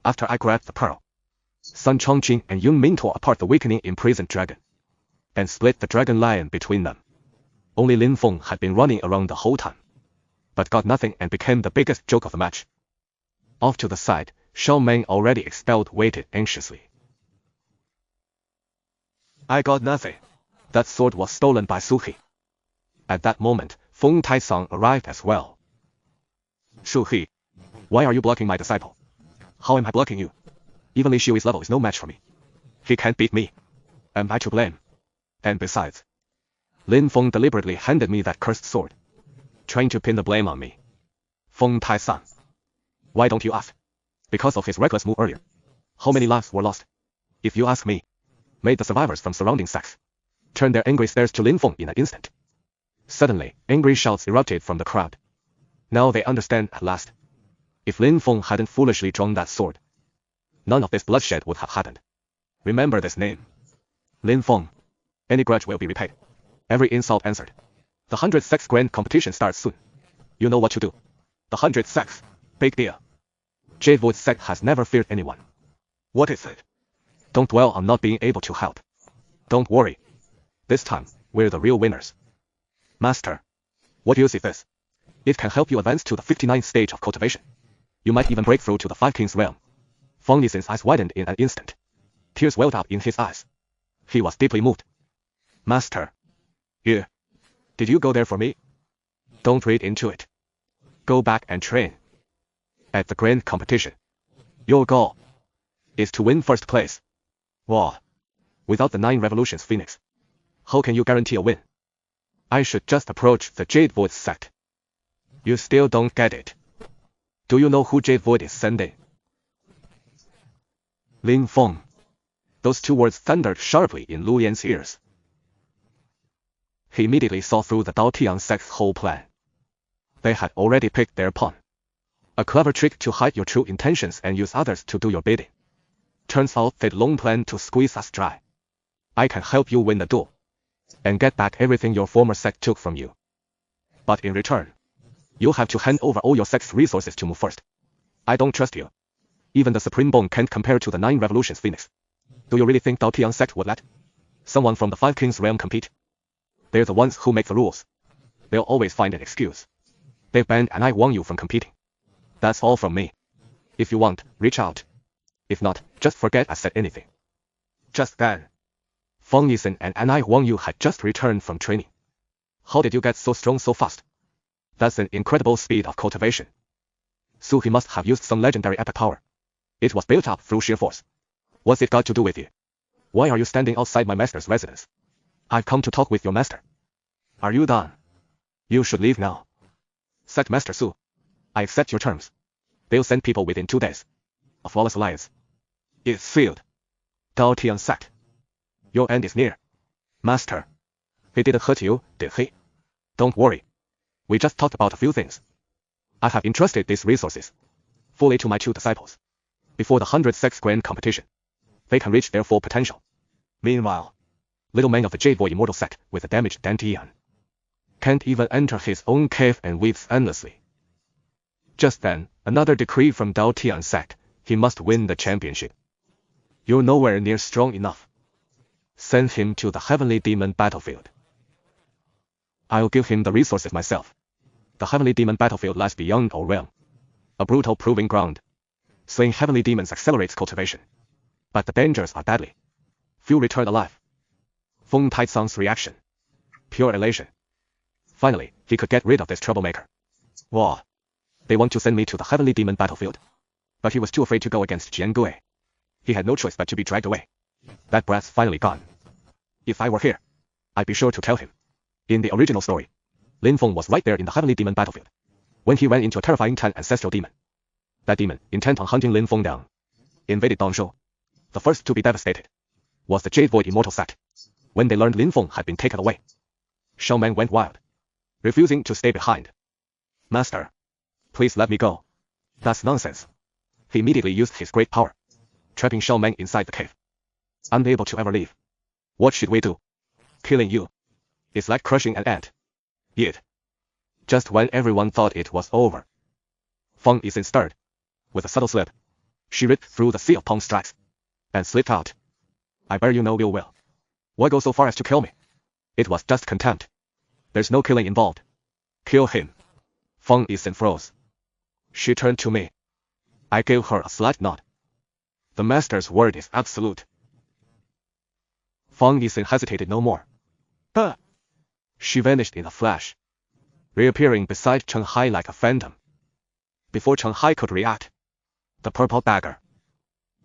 After I grabbed the pearl, Sun Chongqing and Yun Ming tore apart the weakening imprisoned dragon, and split the dragon lion between them. Only Lin Feng had been running around the whole time, but got nothing and became the biggest joke of the match. Off to the side, Xiaomeng, already expelled, waited anxiously. I got nothing. That sword was stolen by Suhi. At that moment, Feng Taisang arrived as well. Suhi, why are you blocking my disciple? How am I blocking you? Even Li Xiui's level is no match for me. He can't beat me. Am I to blame? And besides, Lin Feng deliberately handed me that cursed sword, trying to pin the blame on me. Feng Taisang, why don't you ask? Because of his reckless move earlier, how many lives were lost? If you ask me, made the survivors from surrounding sects turn their angry stares to Lin Feng in an instant. Suddenly, angry shouts erupted from the crowd. Now they understand at last. If Lin Feng hadn't foolishly drawn that sword, none of this bloodshed would have happened. Remember this name. Lin Feng. Any grudge will be repaid. Every insult answered. The 100 sects grand competition starts soon. You know what to do. The 100 sects. Big deal. Jade Void sect has never feared anyone. What is it? Don't dwell on not being able to help. Don't worry. This time, we're the real winners. Master, what use is this? It can help you advance to the 59th stage of cultivation. You might even break through to the Five Kings realm. Feng Yixin's eyes widened in an instant. Tears welled up in his eyes. He was deeply moved. Master. Yeah. Did you go there for me? Don't read into it. Go back and train. At the grand competition, your goal is to win first place. Wow. Without the 9 revolutions Phoenix, how can you guarantee a win? I should just approach the Jade Void sect. You still don't get it. Do you know who Jade Void is sending? Lin Feng. Those 2 words thundered sharply in Lu Yan's ears. He immediately saw through the Dao Tian sect's whole plan. They had already picked their pawn. A clever trick to hide your true intentions and use others to do your bidding. Turns out they'd long planned to squeeze us dry. I can help you win the duel, and get back everything your former sect took from you. But in return, you'll have to hand over all your sect's resources to move first. I don't trust you. Even the Supreme Bone can't compare to the 9 revolutions Phoenix. Do you really think Dao Tian sect would let someone from the Five Kings realm compete? They're the ones who make the rules. They'll always find an excuse. They've banned and I warn you from competing. That's all from me. If you want, reach out. If not, just forget I said anything. Just then, Feng Yixin and I Wang Yu had just returned from training. How did you get so strong so fast? That's an incredible speed of cultivation. Suhi must have used some legendary epic power. It was built up through sheer force. What's it got to do with you? Why are you standing outside my master's residence? I've come to talk with your master. Are you done? You should leave now. Sect Master Su. I accept your terms. They'll send people within 2 days. A flawless alliance. It's sealed. Dao Tian sect. Your end is near. Master. He didn't hurt you, did he? Don't worry. We just talked about a few things. I have entrusted these resources fully to my 2 disciples. Before the 100 sects grand competition, they can reach their full potential. Meanwhile, little man of the Jade Void Immortal sect with a damaged Dantian can't even enter his own cave and weeps endlessly. Just then, another decree from Dao Tian sect. He must win the championship. You're nowhere near strong enough. Send him to the Heavenly Demon battlefield. I'll give him the resources myself. The Heavenly Demon battlefield lies beyond our realm. A brutal proving ground. Slaying heavenly demons accelerates cultivation. But the dangers are deadly. Few return alive. Feng Taisang's reaction. Pure elation. Finally, he could get rid of this troublemaker. Wow. They want to send me to the Heavenly Demon battlefield. But he was too afraid to go against Jian Gui. He had no choice but to be dragged away. That brat's finally gone. If I were here, I'd be sure to tell him. In the original story, Lin Feng was right there in the Heavenly Demon battlefield when he ran into a terrifying Tan ancestral demon. That demon, intent on hunting Lin Feng down, invaded Dongzhou. The first to be devastated was the Jade Void Immortal sect. When they learned Lin Feng had been taken away, Xiaomeng went wild, refusing to stay behind. Master, please let me go. That's nonsense. He immediately used his great power, trapping Xiaomeng inside the cave, unable to ever leave. What should we do? Killing you. It's like crushing an ant. Yet, just when everyone thought it was over, Feng Yixin stirred. With a subtle slip, She ripped through the sea of palm strikes and slipped out. I bear you no ill will. Why go so far as to kill me? It was just contempt. There's no killing involved. Kill him. Feng Yixin froze. She turned to me. I gave her a slight nod. The master's word is absolute. Feng Yixin hesitated no more. She vanished in a flash, reappearing beside Chen Hai like a phantom. Before Chen Hai could react, the purple dagger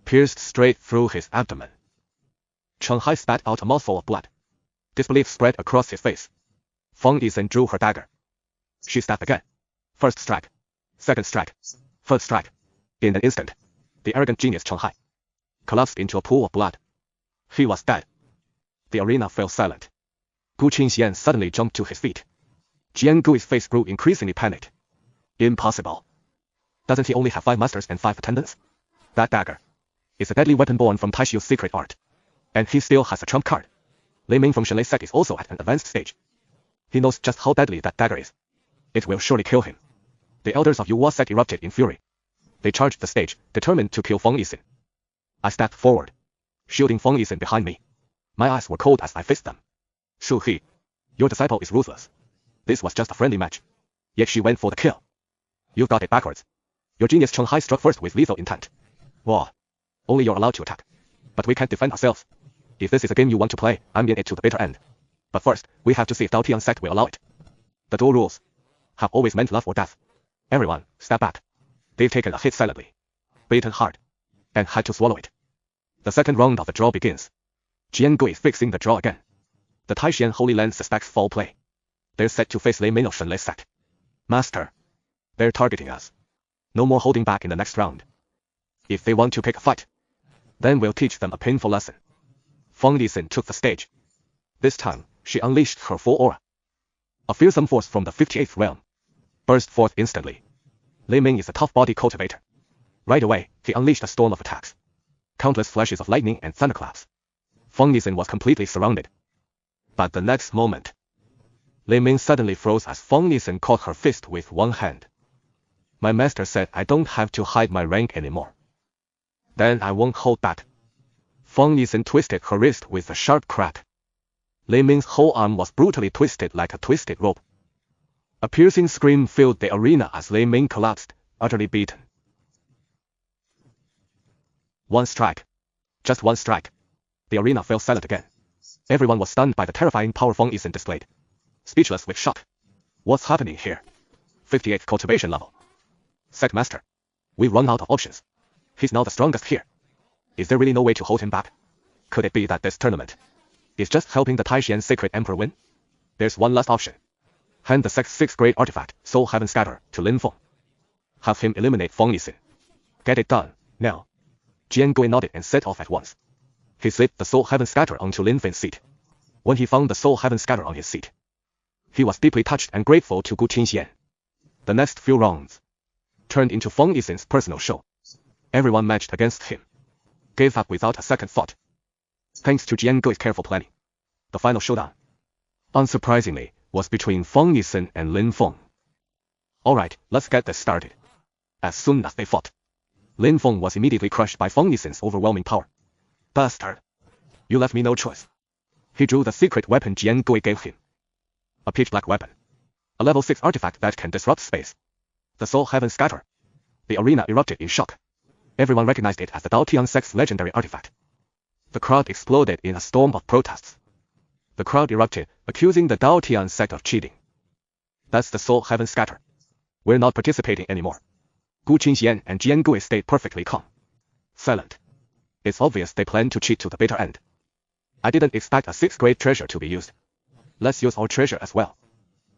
pierced straight through his abdomen. Chen Hai spat out a mouthful of blood. Disbelief spread across his face. Feng Yixin drew her dagger. She stabbed again. First strike, second strike, third strike. In an instant, the arrogant genius Chen Hai collapsed into a pool of blood. He was dead. The arena fell silent. Gu Qingxian suddenly jumped to his feet. Jian Gui's face grew increasingly panicked. Impossible. Doesn't he only have 5 masters and 5 attendants? That dagger is a deadly weapon born from Taishiu's secret art. And he still has a trump card. Lei Ming from Shenlei sect is also at an advanced stage. He knows just how deadly that dagger is. It will surely kill him. The elders of Yuhua sect erupted in fury. They charged the stage, determined to kill Feng Yixin. I stepped forward, shielding Feng Yixin behind me. My eyes were cold as I faced them. Shu He, your disciple is ruthless. This was just a friendly match. Yet she went for the kill. You've got it backwards. Your genius Chen Hai struck first with lethal intent. Whoa. Only you're allowed to attack. But we can't defend ourselves. If this is a game you want to play, I'm in it to the bitter end. But first, we have to see if Dao Tian sect will allow it. The duel rules have always meant love or death. Everyone, step back. They've taken a hit silently, beaten hard, and had to swallow it. The second round of the draw begins. Jian Gui fixing the draw again. The Taishian Holy Land suspects foul play. They're set to face Lei Ming of Shenlei sect. Master, they're targeting us. No more holding back in the next round. If they want to pick a fight, then we'll teach them a painful lesson. Feng Yixin took the stage. This time, she unleashed her full aura. A fearsome force from the 58th realm burst forth instantly. Lei Ming is a tough body cultivator. Right away, he unleashed a storm of attacks. Countless flashes of lightning and thunderclaps. Feng Yixin was completely surrounded. But the next moment, Lei Ming suddenly froze as Feng Yixin caught her fist with one hand. My master said I don't have to hide my rank anymore. Then I won't hold back. Feng Yixin twisted her wrist with a sharp crack. Lei Ming's whole arm was brutally twisted like a twisted rope. A piercing scream filled the arena as Lei Ming collapsed, utterly beaten. One strike. Just one strike. The arena fell silent again. Everyone was stunned by the terrifying power Feng Yixin displayed. Speechless with shock. What's happening here? 58th cultivation level. Sect master. We've run out of options. He's now the strongest here. Is there really no way to hold him back? Could it be that this tournament is just helping the Taishian Sacred Emperor win? There's one last option. Hand the sect's 6th grade artifact, Soul Heaven Scatter, to Lin Feng. Have him eliminate Feng Yixin. Get it done, now. Jian Gui nodded and set off at once. He slipped the Soul Heaven Scatter onto Lin Feng's seat. When he found the Soul Heaven Scatter on his seat, he was deeply touched and grateful to Gu Qingxian. The next few rounds turned into Feng Yixin's personal show. Everyone matched against him gave up without a second thought. Thanks to Jian Gui's careful planning, the final showdown, unsurprisingly, was between Feng Yixin and Lin Feng. Alright, let's get this started. As soon as they fought, Lin Feng was immediately crushed by Feng Yixin's overwhelming power. Bastard! You left me no choice. He drew the secret weapon Jian Gui gave him. A pitch-black weapon. A level 6 artifact that can disrupt space. The Soul Heaven Scatter. The arena erupted in shock. Everyone recognized it as the Dao Tian sect's legendary artifact. The crowd exploded in a storm of protests. The crowd erupted, accusing the Dao Tian sect of cheating. That's the Soul Heaven Scatter. We're not participating anymore. Gu Qingxian and Jian Gui stayed perfectly calm. Silent. It's obvious they plan to cheat to the bitter end. I didn't expect a 6th grade treasure to be used. Let's use our treasure as well.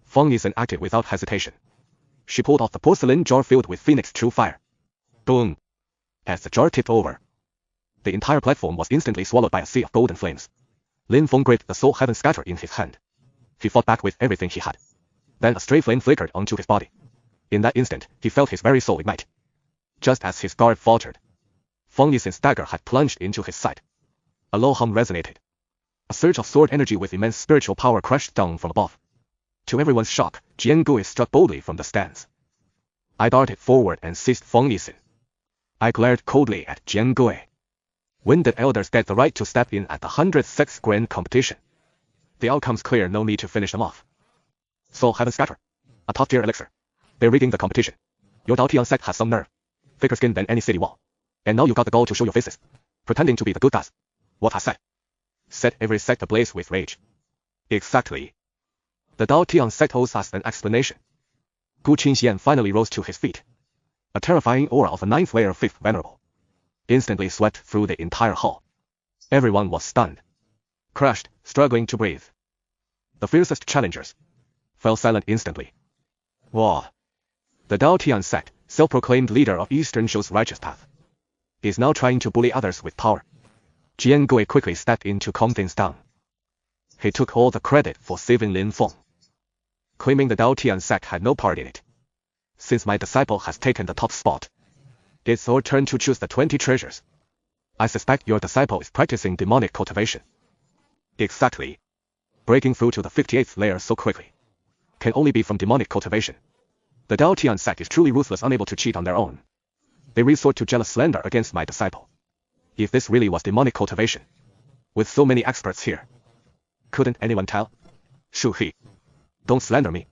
Feng Yixin acted without hesitation. She pulled off the porcelain jar filled with Phoenix True Fire. Boom! As the jar tipped over, the entire platform was instantly swallowed by a sea of golden flames. Lin Feng gripped the Soul Heaven Scatter in his hand. He fought back with everything he had. Then a stray flame flickered onto his body. In that instant, he felt his very soul ignite. Just as his guard faltered, Feng Yixin's dagger had plunged into his side. A low hum resonated. A surge of sword energy with immense spiritual power crashed down from above. To everyone's shock, Jian Gui struck boldly from the stance. I darted forward and seized Feng Yixin. I glared coldly at Jian Gui. When did elders get the right to step in at the 106th grand competition? The outcome's clear, no need to finish them off. Soul Heaven Scatter. A top-tier elixir. They're rigging the competition. Your Dao Tian sect has some nerve. Thicker skin than any city wall. And now you got the gall to show your faces. Pretending to be the good guys. What I said. Set every sect ablaze with rage. Exactly. The Dao Tian sect owes us an explanation. Gu Qingxian finally rose to his feet. A terrifying aura of a 9th layer 5th venerable instantly swept through the entire hall. Everyone was stunned. Crushed, struggling to breathe. The fiercest challengers fell silent instantly. Wow. The Dao Tian sect, self-proclaimed leader of Eastern Zhou's righteous path, is now trying to bully others with power. Jian Gui quickly stepped in to calm things down. He took all the credit for saving Lin Feng, claiming the Dao Tian sect had no part in it. Since my disciple has taken the top spot, it's our turn to choose the 20 treasures. I suspect your disciple is practicing demonic cultivation. Exactly. Breaking through to the 58th layer so quickly can only be from demonic cultivation. The Dao Tian sect is truly ruthless, unable to cheat on their own. They resort to jealous slander against my disciple. If this really was demonic cultivation, with so many experts here, couldn't anyone tell? Shu He. Don't slander me.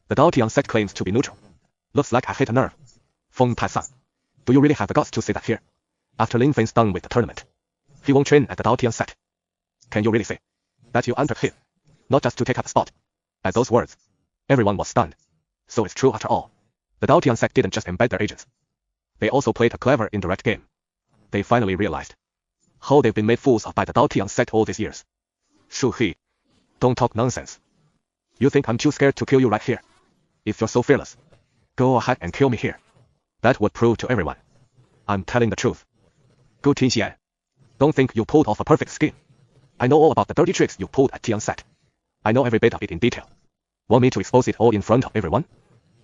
The Dao Tian sect claims to be neutral. Looks like I hit a nerve. Feng Tai-san. Do you really have the guts to say that here? After Lin Feng's done with the tournament, he won't train at the Dao Tian sect. Can you really say that you entered here, not just to take up a spot? At those words, everyone was stunned. So it's true after all. The Dao Tian sect didn't just embed their agents. They also played a clever indirect game. They finally realized how they've been made fools of by the Dao Tian sect all these years. Shu He. Don't talk nonsense. You think I'm too scared to kill you right here? If you're so fearless, go ahead and kill me here. That would prove to everyone I'm telling the truth. Gu Qingxian. Don't think you pulled off a perfect scheme. I know all about the dirty tricks you pulled at Tian sect. I know every bit of it in detail. Want me to expose it all in front of everyone?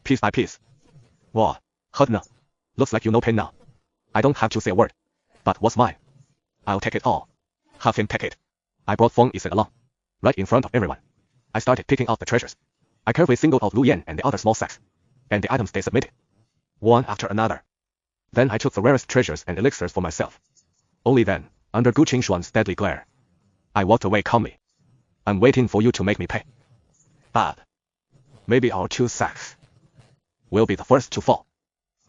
Piece by piece. Wow, hurt now. Looks like you know pain now. I don't have to say a word. But what's mine? I'll take it all. Have him take it. I brought Feng Yisen along. Right in front of everyone. I started picking out the treasures. I carefully singled out Lu Yan and the other small sects. And the items they submitted. One after another. Then I took the rarest treasures and elixirs for myself. Only then, under Gu Qingshuan's deadly glare, I walked away calmly. I'm waiting for you to make me pay. But maybe our 2 sects will be the first to fall.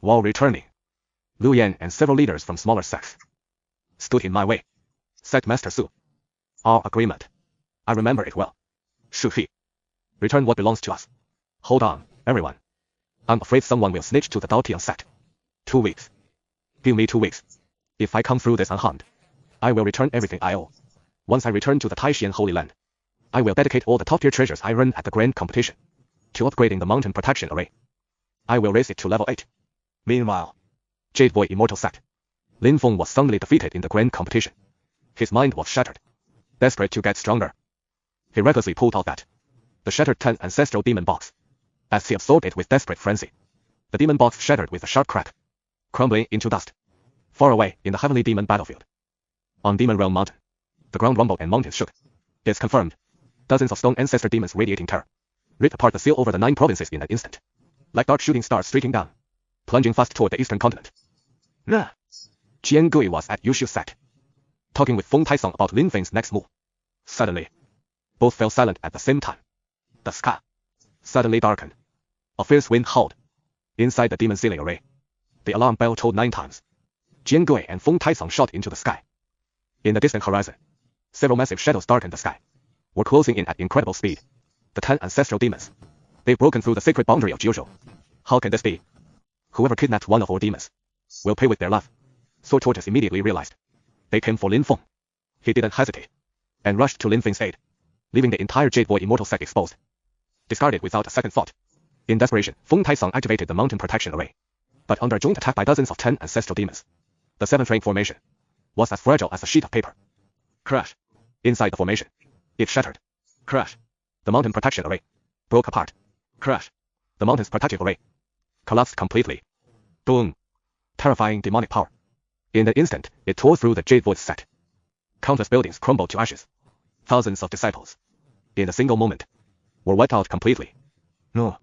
While returning, Lu Yan and several leaders from smaller sects stood in my way. Sect Master Su. Our agreement. I remember it well. Shu He. Return what belongs to us. Hold on, everyone. I'm afraid someone will snitch to the Dao Tian sect. 2 weeks. Give me 2 weeks. If I come through this unharmed, I will return everything I owe. Once I return to the Taishan Holy Land, I will dedicate all the top-tier treasures I earned at the grand competition to upgrading the mountain protection array. I will raise it to level 8. Meanwhile, Jade Boy Immortal sect. Lin Feng was soundly defeated in the grand competition. His mind was shattered. Desperate to get stronger, he recklessly pulled out the shattered 10 ancestral demon box. As he absorbed it with desperate frenzy, the demon box shattered with a sharp crack, crumbling into dust. Far away, in the heavenly demon battlefield, on Demon Realm Mountain, the ground rumbled and mountains shook. It's confirmed. Dozens of stone ancestor demons radiating terror ripped apart the seal over the 9 provinces in an instant, like dark shooting stars streaking down, plunging fast toward the eastern continent. Nah. Jian Gui was at Yushu sect, talking with Feng Tai-song about Lin Feng's next move. Suddenly, both fell silent at the same time. The sky suddenly darkened. A fierce wind howled. Inside the demon ceiling array, the alarm bell tolled 9 times. Jian Gui and Feng Tai-song shot into the sky. In the distant horizon, several massive shadows darkened the sky, were closing in at incredible speed. The 10 ancestral demons. They've broken through the sacred boundary of Jiuzhou. How can this be? Whoever kidnapped one of our demons will pay with their life. Sword Tortoise immediately realized. They came for Lin Feng. He didn't hesitate, and rushed to Lin Feng's aid, leaving the entire Jade Boy Immortal sect exposed. Discarded without a second thought. In desperation, Feng Tai-song activated the mountain protection array. But under joint attack by dozens of 10 ancestral demons, the 7th rank formation was as fragile as a sheet of paper. Crash. Inside the formation, it shattered. Crash. The mountain protection array broke apart. Crash. The mountain's protective array collapsed completely. Boom. Terrifying demonic power. In an instant, it tore through the Jade Void sect. Countless buildings crumbled to ashes. Thousands of disciples, in a single moment, were wiped out completely. No.